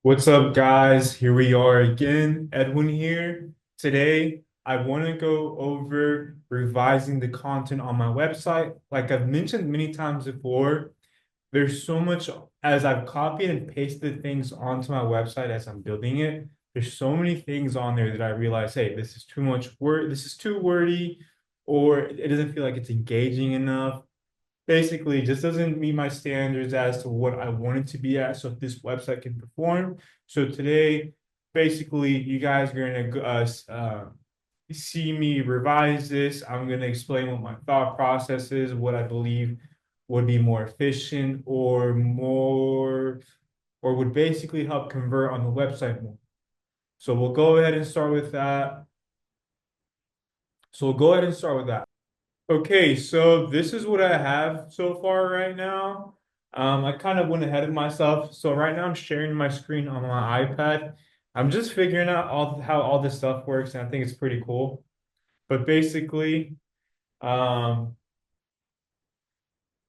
What's up, guys? Here we are again. Edwin here. Today, I want to go over revising the content on my website. Like I've mentioned many times before, there's so much as I've copied and pasted things onto my website as I'm building it. There's so many things on there that I realize, hey, this is too much word, this is too wordy, or it doesn't feel like it's engaging enough. Basically just doesn't meet my standards as to what I want it to be at, so this website can perform. So today, basically, you guys are gonna see me revise this. I'm gonna explain what my thought process is, what I believe would be more efficient or would basically help convert on the website more. So we'll go ahead and start with that. So we'll go ahead and start with that. Okay, so this is what I have so far right now. I kind of went ahead of myself. So right now I'm sharing my screen on my iPad. I'm just figuring out how all this stuff works, and I think it's pretty cool. But basically, um,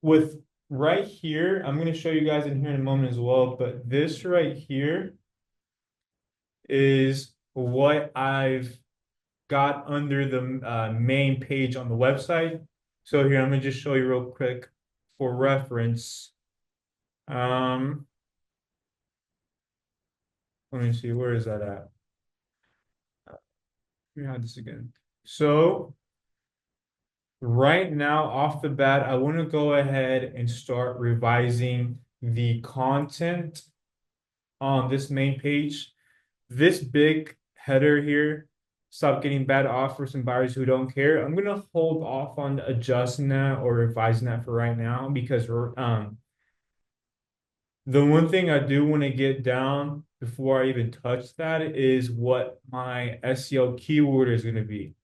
with right here, I'm going to show you guys in here in a moment as well. But this right here is what I've got under the main page on the website. So here, I'm gonna just show you real quick for reference. Um, Let me see, where is that at? Let me hide this again. So right now, off the bat, I want to go ahead and start revising the content on this main page. This big header here, stop getting bad offers and buyers who don't care. I'm gonna hold off on adjusting that or revising that for right now because the one thing I do want to get down before I even touch that is what my SEO keyword is going to be.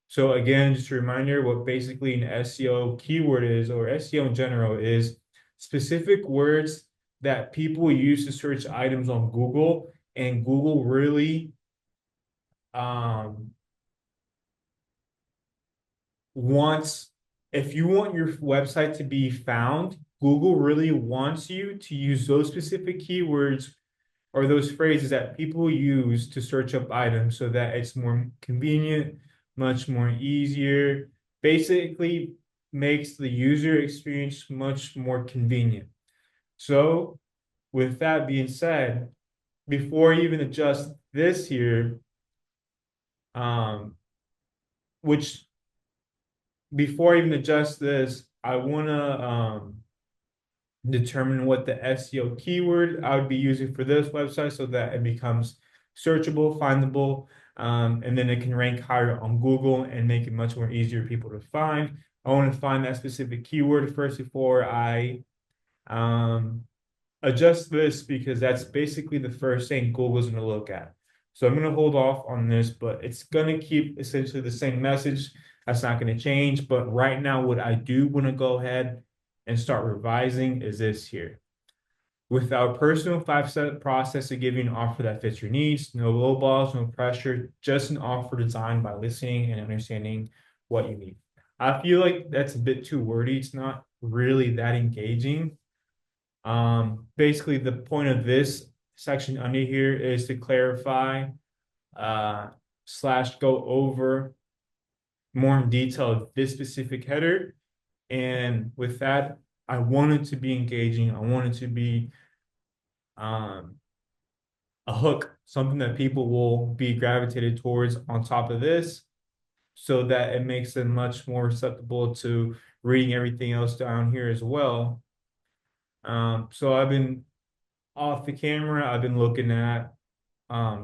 So again, just a reminder, what basically an SEO keyword is, or SEO in general, is specific words that people use to search items on Google, and Google really um, wants, if you want your website to be found, Google really wants you to use those specific keywords or those phrases that people use to search up items so that it's more convenient, much more easier, basically makes the user experience much more convenient. So, with that being said, before I even adjust this here, um, which before I even adjust this, I want to determine what the SEO keyword I would be using for this website so that it becomes searchable, findable, and then it can rank higher on Google and make it much more easier for people to find. I want to find that specific keyword first before I um, adjust this because that's basically the first thing Google's going to look at. So I'm going to hold off on this, but it's going to keep essentially the same message. That's not going to change. But right now, what I do want to go ahead and start revising is this here. With our personal 5-step process to give you an offer that fits your needs, no low balls, no pressure, just an offer designed by listening and understanding what you need. I feel like that's a bit too wordy. It's not really that engaging. Basically, the point of this section under here is to clarify uh, slash go over more in detail this specific header. And with that, I want it to be engaging. I want it to be um, a hook, something that people will be gravitated towards on top of this, so that it makes them much more susceptible to reading everything else down here as well. So I've been off the camera, I've been looking at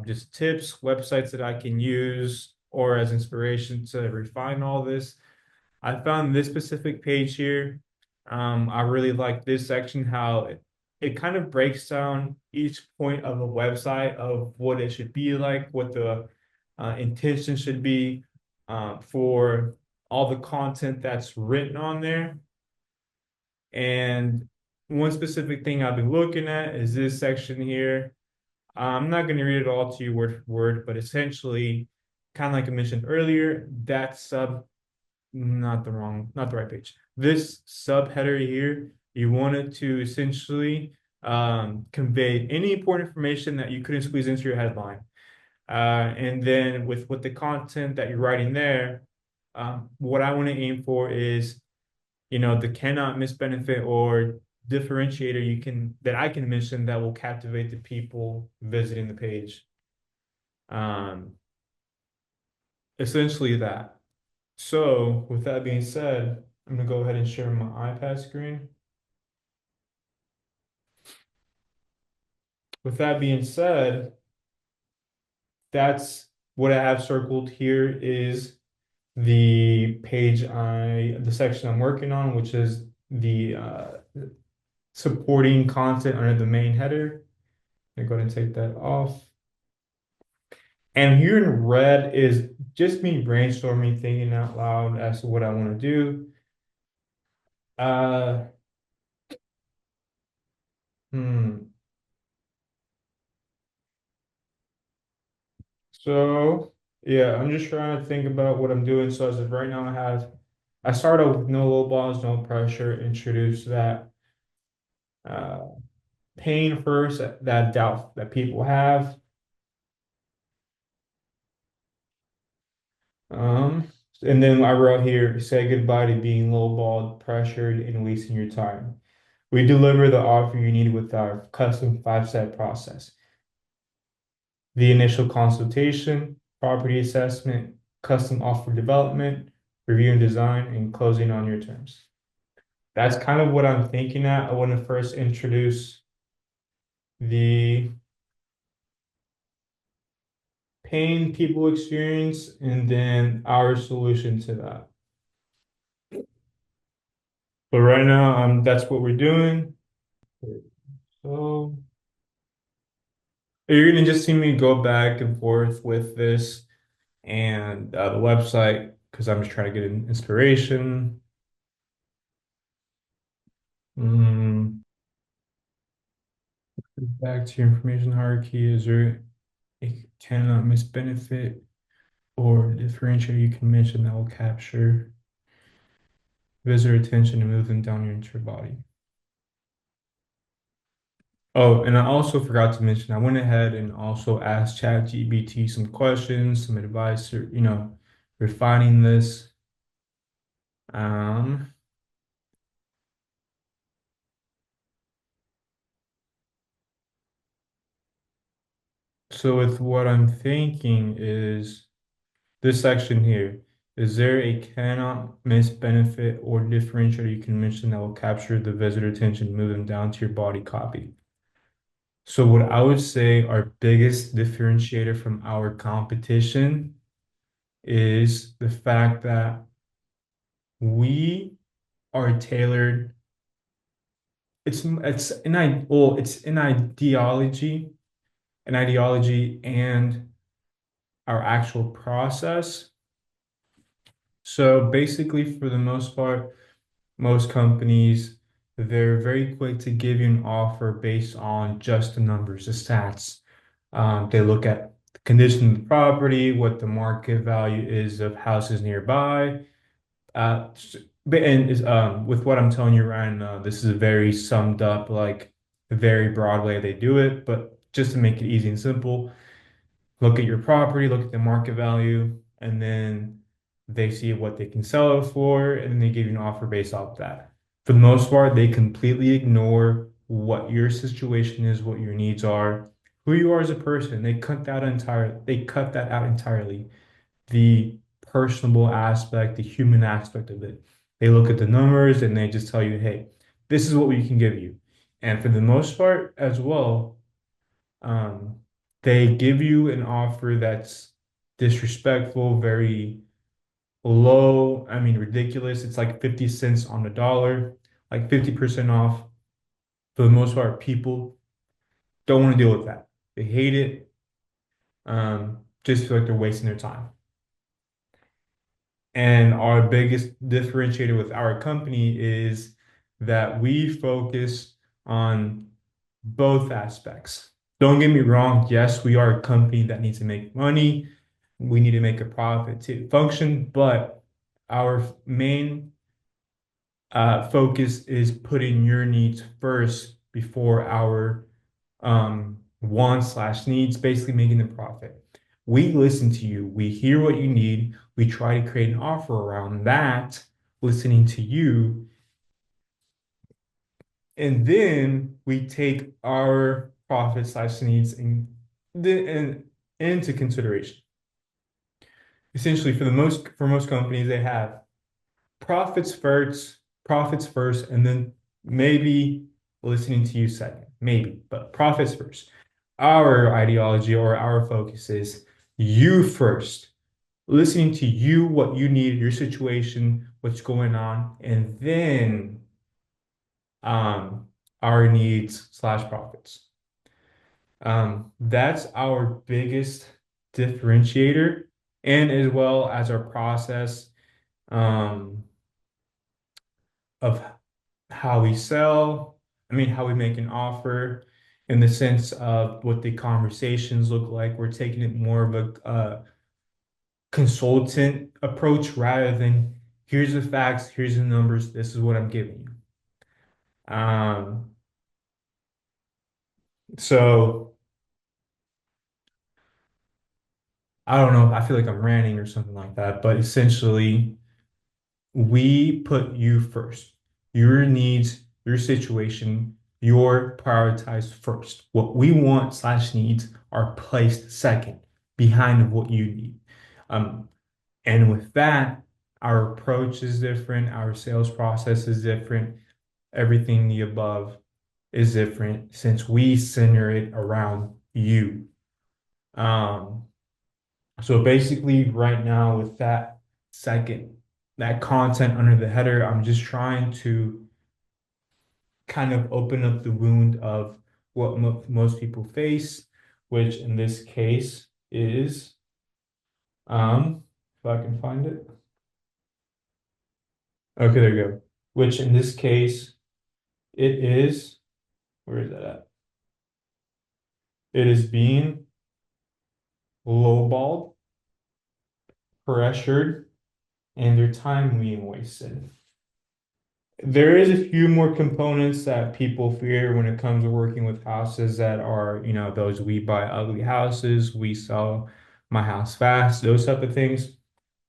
just tips, websites that I can use or as inspiration to refine all this. I found this specific page here. I really like this section, how it kind of breaks down each point of a website of what it should be like, what the intention should be for all the content that's written on there. And one specific thing I've been looking at is this section here. I'm not going to read it all to you word for word, but essentially, kind of like I mentioned earlier, that sub, not the right page. This subheader here, you want it to essentially convey any important information that you couldn't squeeze into your headline. And then with the content that you're writing there, what I want to aim for is, the cannot miss benefit or differentiator that I can mention that will captivate the people visiting the page. Um, Essentially that. So with that being said, I'm gonna go ahead and share my iPad screen. With that being said, that's what I have circled here is the section I'm working on, which is the supporting content under the main header. I'm going to take that off. And here in red is just me brainstorming, thinking out loud as to what I want to do. Uh, hmm. So yeah, I'm just trying to think about what I'm doing. So as of right now, I started with no low balls, no pressure, introduce that uh pain first, that doubt that people have. Um, and then I wrote here, say goodbye to being lowballed, pressured, and wasting your time. We deliver the offer you need with our custom 5-step process. The initial consultation, property assessment, custom offer development, review and design, and closing on your terms. That's kind of what I'm thinking at. I want to first introduce the pain people experience and then our solution to that. But right now, that's what we're doing. So you're gonna just see me go back and forth with this and the website because I'm just trying to get an inspiration. Mm, Back to your information hierarchy. Is there a cannot miss benefit or differentiator you can mention that will capture visitor attention and move them down into your body? Oh, and I also forgot to mention, I went ahead and also asked ChatGPT some questions, some advice, or, refining this. Um, so with what I'm thinking is this section here. Is there a cannot miss benefit or differentiator you can mention that will capture the visitor attention, move them down to your body copy? So what I would say our biggest differentiator from our competition is the fact that we are tailored. It's an ideology and our actual process. So basically, for the most part, most companies, they're very quick to give you an offer based on just the numbers, the stats. They look at the condition of the property, what the market value is of houses nearby. Uh, but and is with what I'm telling you right now, this is a very summed up, like a very broad way they do it. But just to make it easy and simple, look at your property, look at the market value, and then they see what they can sell it for, and then they give you an offer based off of that. For the most part, they completely ignore what your situation is, what your needs are, who you are as a person. They cut that out entirely. The personable aspect, the human aspect of it. They look at the numbers and they just tell you, hey, this is what we can give you. And for the most part as well, um, they give you an offer that's disrespectful, very low. I mean, ridiculous. It's like 50 cents on the dollar, like 50% off. For the most part, people don't want to deal with that. They hate it. Just feel like they're wasting their time. And our biggest differentiator with our company is that we focus on both aspects. Don't get me wrong. Yes, we are a company that needs to make money. We need to make a profit to function, but our main focus is putting your needs first before our wants slash needs, basically making the profit. We listen to you. We hear what you need. We try to create an offer around that, listening to you. And then we take our profit slash needs into consideration. Essentially, for most companies, they have profits first, and then maybe listening to you second, maybe, but profits first. Our ideology or our focus is you first, listening to you, what you need, your situation, what's going on, and then um, our needs slash profits. That's our biggest differentiator, and as well as our process um, of how we sell. I mean, how we make an offer in the sense of what the conversations look like. We're taking it more of a consultant approach rather than here's the facts, here's the numbers, this is what I'm giving you. So I don't know, I feel like I'm ranting or something like that, but essentially we put you first. Your needs, your situation, your prioritized first. What we want slash needs are placed second behind what you need. Um, and with that, our approach is different, our sales process is different, everything the above is different since we center it around you. Um, so basically, right now, with that second, that content under the header, I'm just trying to kind of open up the wound of what most people face, which in this case is, if I can find it. Okay, there you go. Which in this case, it is, where is that at? It is being lowballed, pressured, and their time being wasted. There is a few more components that people fear when it comes to working with houses that are, those we buy ugly houses, we sell my house fast, those type of things.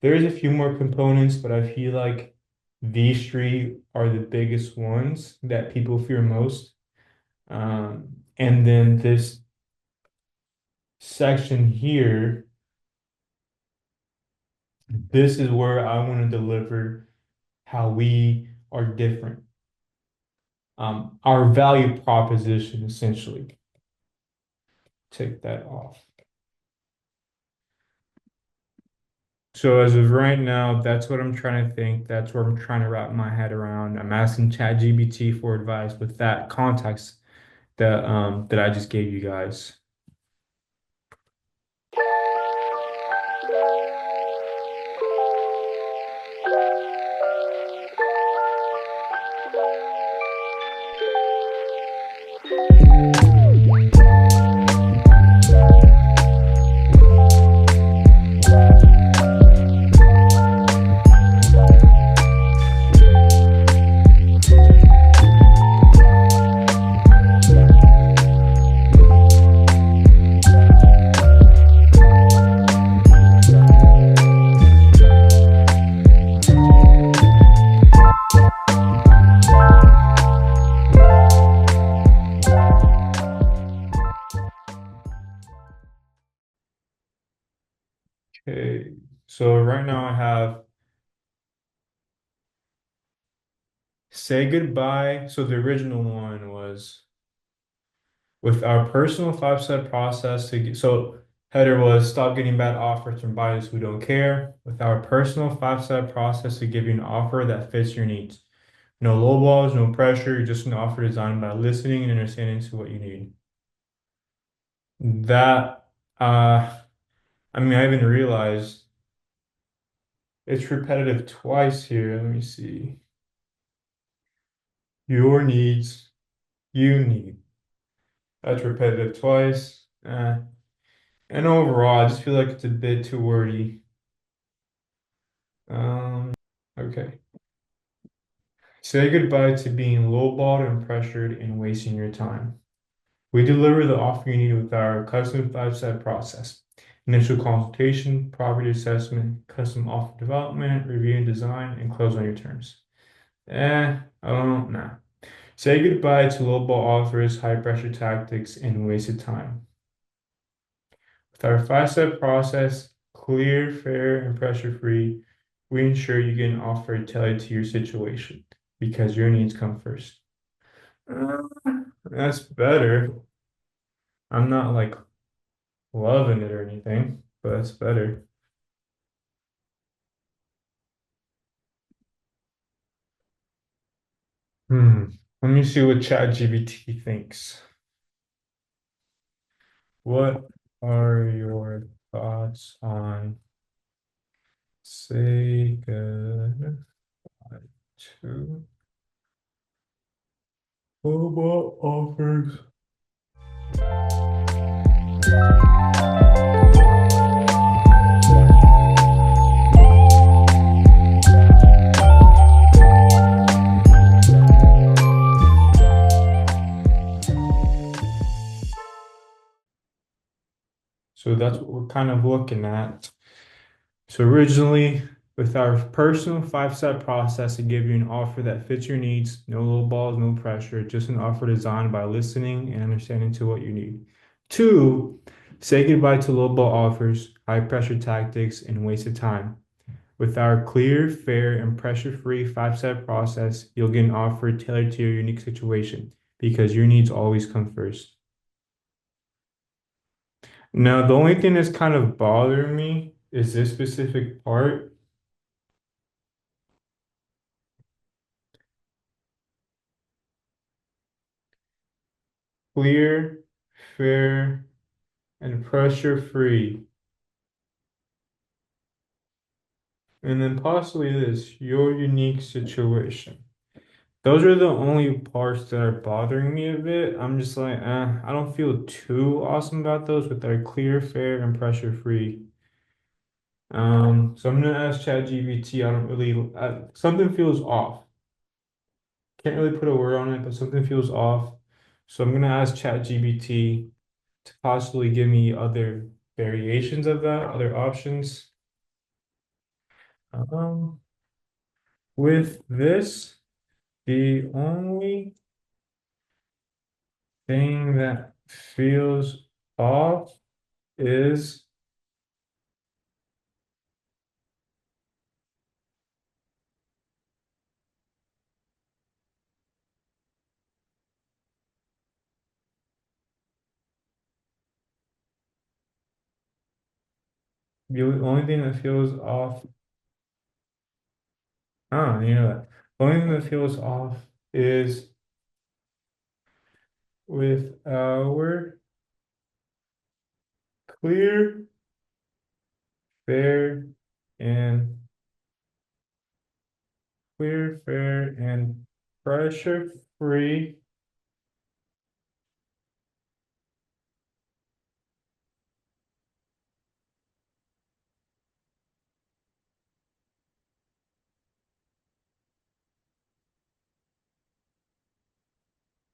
There is a few more components, but I feel like these three are the biggest ones that people fear most. And then this section here, this is where I want to deliver how we are different. Our value proposition, essentially. Take that off. So as of right now, that's what I'm trying to think. That's what I'm trying to wrap my head around. I'm asking ChatGPT for advice with that context that I just gave you guys. Okay, so right now I have say goodbye. So the original one was with our personal 5-step process to get, so header was stop getting bad offers from buyers who don't care. With our personal 5-step process to give you an offer that fits your needs. No low balls, no pressure, just an offer designed by listening and understanding to what you need. That I mean, I even realized it's repetitive twice here. Let me see. Your needs, you need. That's repetitive twice. And overall, I just feel like it's a bit too wordy. Okay. Say goodbye to being lowballed and pressured and wasting your time. We deliver the offer you need with our custom 5-step process. Initial consultation, property assessment, custom offer development, review and design, and close on your terms. I don't know. Say goodbye to lowball offers, high pressure tactics, and wasted time. With our 5-step process, clear, fair, and pressure free, we ensure you get an offer tailored to your situation because your needs come first. That's better. I'm not like loving it or anything, but that's better. Let me see what ChatGPT thinks. What are your thoughts on say goodbye to mobile offers? So that's what we're kind of looking at. So originally, with our personal 5-step process to give you an offer that fits your needs, no low balls, no pressure, just an offer designed by listening and understanding to what you need. 2, say goodbye to low ball offers, high pressure tactics, and wasted time. With our clear, fair, and pressure-free 5-step process, you'll get an offer tailored to your unique situation because your needs always come first. Now, the only thing that's kind of bothering me is this specific part. Clear, fair, and pressure-free. And then possibly this, your unique situation. Those are the only parts that are bothering me a bit. I'm just like, I don't feel too awesome about those, but they're clear, fair, and pressure-free. So I'm gonna ask ChatGPT. I don't really, something feels off. Can't really put a word on it, but something feels off. So I'm gonna ask ChatGPT to possibly give me other variations of that, other options. Um, with this, the only thing that feels off is the only thing that feels off. You know that. The only thing that feels off is with our clear, fair, and clear, fair, and pressure-free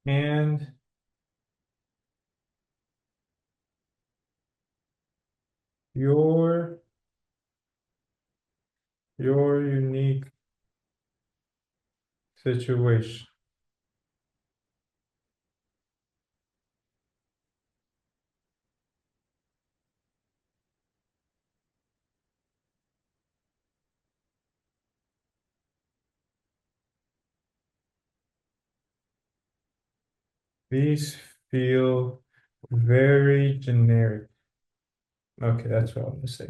and your unique situation. These feel very generic. Okay, that's what I'm gonna say.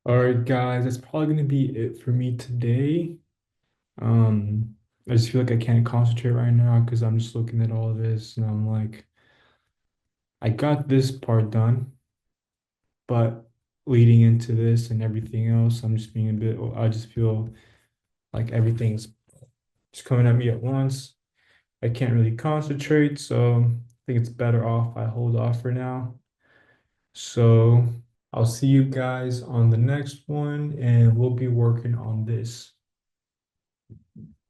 All right, guys, that's probably gonna be it for me today. Um, I just feel like I can't concentrate right now because I'm just looking at all of this and I'm like, I got this part done, but leading into this and everything else, I'm just being a bit, I just feel like everything's just coming at me at once. I can't really concentrate, so I think it's better off I hold off for now. So I'll see you guys on the next one, and we'll be working on this.